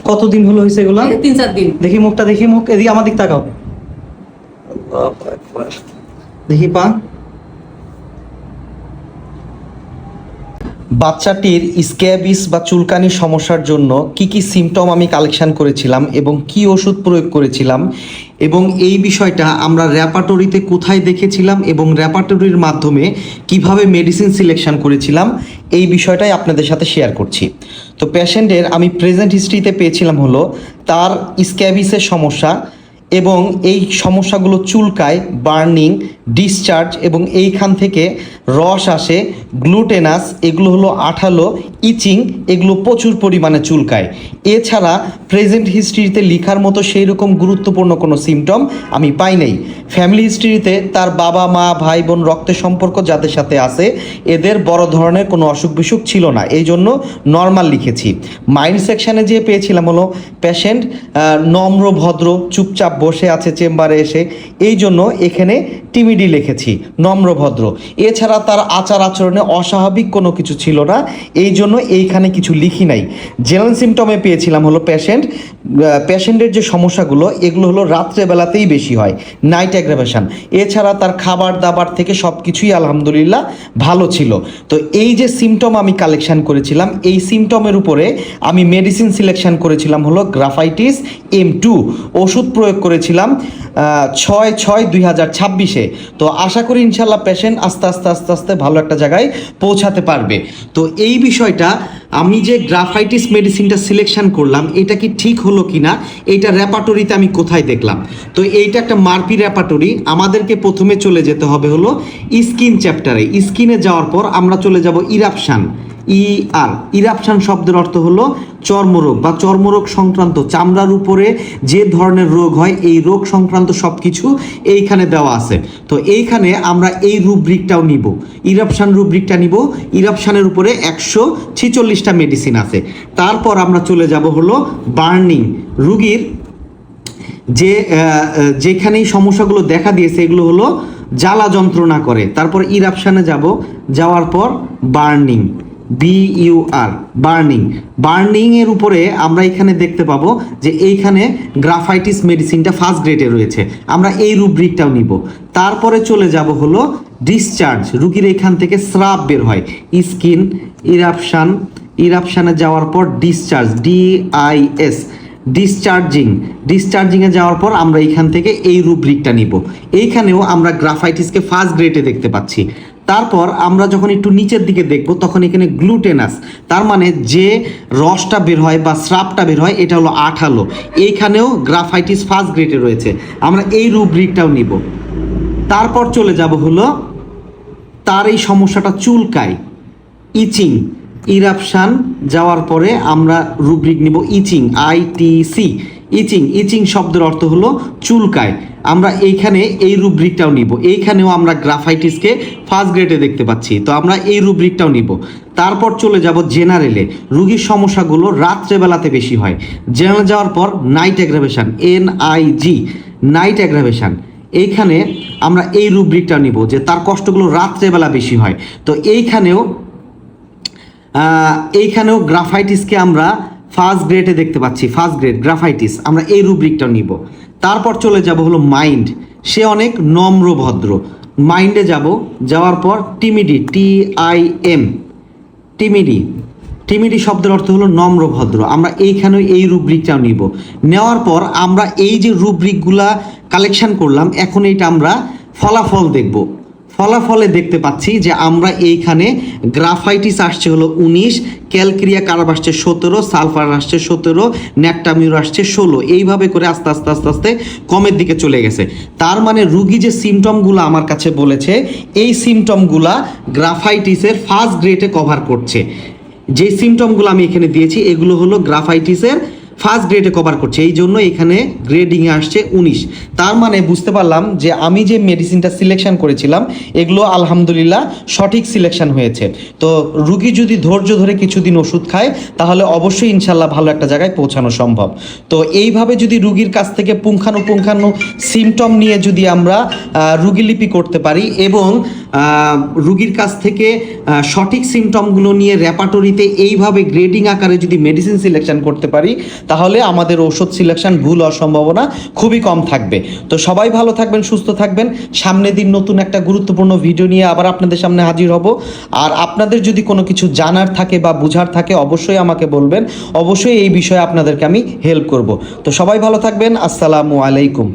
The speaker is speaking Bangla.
কতদিন হলো হয়েছে এগুলা? 3-4 দিন। দেখি মুখটা, দেখি মুখ, এদিকে আমার দিক তাকাও। দেখি পা। বাচ্চাটির স্ক্যাবিস বা চুলকানির সমস্যার জন্য কি কি সিমটম আমি কালেকশন করেছিলাম এবং কি ওষুধ প্রয়োগ করেছিলাম, এবং এই বিষয়টা আমরা র্যাপাটরিতে কোথায় দেখেছিলাম এবং র্যাপাটরির মাধ্যমে কিভাবে মেডিসিন সিলেকশন করেছিলাম, এই বিষয়টাই আপনাদের সাথে শেয়ার করছি। তো পেশেন্টের আমি প্রেজেন্ট হিস্ট্রিতে পেয়েছিলাম হলো তার স্ক্যাবিসের সমস্যা, এবং এই সমস্যাগুলো চুলকায়, বার্নিং, ডিসচার্জ, এবং এইখান থেকে রস আসে, গ্লুটেনাস, এগুলো হলো আঠালো, ইচিং, এগুলো প্রচুর পরিমাণে চুলকায়। এছাড়া প্রেজেন্ট হিস্ট্রিতে লেখার মতো সেই রকম গুরুত্বপূর্ণ কোনো সিমটম আমি পাই নাই। ফ্যামিলি হিস্ট্রিতে তার বাবা মা ভাই বোন রক্তের সম্পর্ক যাদের সাথে আছে এদের বড় ধরনের কোনো অসুখ বিসুখ ছিল না, এই জন্য নর্মাল লিখেছি। মাইন্ড সেকশানে যে পেয়েছিলাম হলো পেশেন্ট নম্র ভদ্র, চুপচাপ বসে আছে চেম্বারে এসে, এই জন্য এখানে টিমিডি লিখেছি, নম্র ভদ্র। এছাড়া তার আচার আচরণে অস্বাভাবিক কোনো কিছু ছিল না, এই জন্য এইখানে কিছু লিখি নাই। জেনারেল সিমটমে পেয়েছিলাম হলো পেশেন্টের যে সমস্যাগুলো এগুলো হলো রাত্রেবেলাতেই বেশি হয়, নাইট অ্যাগ্রাভেশন। এছাড়া তার খাবার দাবার থেকে সব কিছুই আলহামদুলিল্লাহ ভালো ছিল। তো এই যে সিমটম আমি কালেকশন করেছিলাম, এই সিমটমের উপরে আমি মেডিসিন সিলেকশন করেছিলাম হলো গ্রাফাইটিস M2, ওষুধ প্রয়োগ করেছিলাম 6/6/2026-এ। তো আশা করি ইনশাল্লাহ পেশেন্ট আস্তে আস্তে আস্তে আস্তে ভালো একটা জায়গায় পৌঁছাতে পারবে। তো এই বিষয়টা আমি যে গ্রাফাইটিস মেডিসিনটা সিলেকশন করলাম এটা কি ঠিক হলো কি না, এইটা র্যাপাটরিতে আমি কোথায় দেখলাম। তো এইটা একটা মারপি র্যাপাটরি, আমাদেরকে প্রথমে চলে যেতে হবে হলো স্কিন চ্যাপ্টারে। স্কিনে যাওয়ার পর আমরা চলে যাব ইরাপশান, ইরাপশান শব্দের অর্থ হলো চর্মরোগ বা চর্মরোগ সংক্রান্ত, চামড়ার উপরে যে ধরনের রোগ হয় এই রোগ সংক্রান্ত সব কিছু এইখানে দেওয়া আছে। তো এইখানে আমরা এই রুব্রিকটাও নিব, ইরাপশান রুব্রিকটা নিব। ইরাপশানের উপরে 146টা মেডিসিন আছে। তারপর আমরা চলে যাব হলো বার্নিং, রুগীর যে যেখানেই সমস্যাগুলো দেখা দিয়েছে এগুলো হলো জ্বালা যন্ত্রণা করে। তারপর ইরাপশানে যাওয়ার পর বার্নিং, BUR, বার্নিংয়ের উপরে আমরা এখানে দেখতে পাবো যে এইখানে গ্রাফাইটিস মেডিসিনটা ফার্স্ট গ্রেডে রয়েছে, আমরা এই রুব্রিকটাও নিব। তারপরে চলে যাব হলো ডিসচার্জ, রুগীর এখান থেকে স্রাব বের হয়, স্কিন, ইরাপশানে যাওয়ার পর ডিসচার্জ, DIS, ডিসচার্জিংয়ে যাওয়ার পর আমরা এইখান থেকে এই রুব্রিকটা নিব। এইখানেও আমরা গ্রাফাইটিসকে ফার্স্ট গ্রেডে দেখতে পাচ্ছি। তারপর আমরা যখন একটু নিচের দিকে দেখব তখন এখানে গ্লুটেনাস, তার মানে যে রসটা বের হয় বা স্রাবটা বের হয় এটা হলো আঠালো, এইখানেও গ্রাফাইটিস ফার্স্ট গ্রেডে রয়েছে, আমরা এই রুব্রিকটাও নিব। তারপর চলে যাব হলো তার এই সমস্যাটা চুলকায়, ইচিং, ইরাপশান যাওয়ার পরে আমরা রুব্রিক নিব ইচিং, ITC, ইচিং শব্দের অর্থ হলো চুলকায়, আমরা এইখানে এই রুব্রিকটাও নিব। এইখানেও আমরা গ্রাফাইটিসকে ফার্স্ট গ্রেডে দেখতে পাচ্ছি, তো আমরা এই রুব্রিকটাও নিব। তারপর চলে যাব জেনারেলে, রুগীর সমস্যাগুলো রাত্রেবেলাতে বেশি হয়। জেনারেল যাওয়ার পর night aggravation, NIG, night aggravation, এইখানে আমরা এই রুব্রিকটা নিব যে তার কষ্টগুলো রাত্রেবেলা বেশি হয়। তো এইখানেও গ্রাফাইটিসকে আমরা ফার্স্ট গ্রেডে দেখতে পাচ্ছি, ফার্স্ট গ্রেড গ্রাফাইটিস, আমরা এই রুব্রিকটা নিব। তারপর চলে যাব হলো মাইন্ড, সে অনেক নম্র ভদ্র, মাইন্ডে যাওয়ার পর টিমিডি, TIM, টিমিডি শব্দের অর্থ হলো নম্র ভদ্র, আমরা এইখানেও এই রুব্রিকটাও নিব। নেওয়ার পর আমরা এই যে রুব্রিকগুলা কালেকশন করলাম এখন এইটা আমরা ফলাফল দেখব। ফলাফলে দেখতে পাচ্ছি যে আমরা এইখানে গ্রাফাইটিস আসছে হলো 19, ক্যালক্রিয়া কার্ভ আসছে 17, সালফার আসছে 17, ন্যাকটামিউর আসছে 16, এইভাবে করে আস্তে আস্তে আস্তে আস্তে কমের দিকে চলে গেছে। তার মানে রুগী যে সিমটমগুলো আমার কাছে বলেছে এই সিমটমগুলা গ্রাফাইটিসের ফার্স্ট গ্রেডে কভার করছে। যে সিমটমগুলো আমি এখানে দিয়েছি এগুলো হলো গ্রাফাইটিসের ফার্স্ট গ্রেডে কভার করছে, এই জন্য এখানে গ্রেডিংয়ে আসছে 19। তার মানে বুঝতে পারলাম যে আমি যে মেডিসিনটা সিলেকশন করেছিলাম এগুলো আলহামদুলিল্লাহ সঠিক সিলেকশন হয়েছে। তো রুগী যদি ধৈর্য ধরে কিছুদিন ওষুধ খায় তাহলে অবশ্যই ইনশাল্লাহ ভালো একটা জায়গায় পৌঁছানো সম্ভব। তো এইভাবে যদি রুগীর কাছ থেকে পুঙ্খানু সিমটম নিয়ে যদি আমরা রুগীলিপি করতে পারি এবং রুগীর কাছ থেকে সঠিক সিমটমগুলো নিয়ে রেপার্টরিতে এইভাবে গ্রেডিং আকারে যদি মেডিসিন সিলেকশন করতে পারি, তাহলে আমাদের ওষুধ সিলেকশন ভুল হওয়ার সম্ভাবনা খুবই কম থাকবে। তো সবাই ভালো থাকবেন, সুস্থ থাকবেন। সামনের দিন নতুন একটা গুরুত্বপূর্ণ ভিডিও নিয়ে আবার আপনাদের সামনে হাজির হব। আর আপনাদের যদি কোনো কিছু জানার থাকে বা বুঝার থাকে অবশ্যই আমাকে বলবেন, অবশ্যই এই বিষয়ে আপনাদেরকে আমি হেল্প করব। তো সবাই ভালো থাকবেন। আসসালামু আলাইকুম।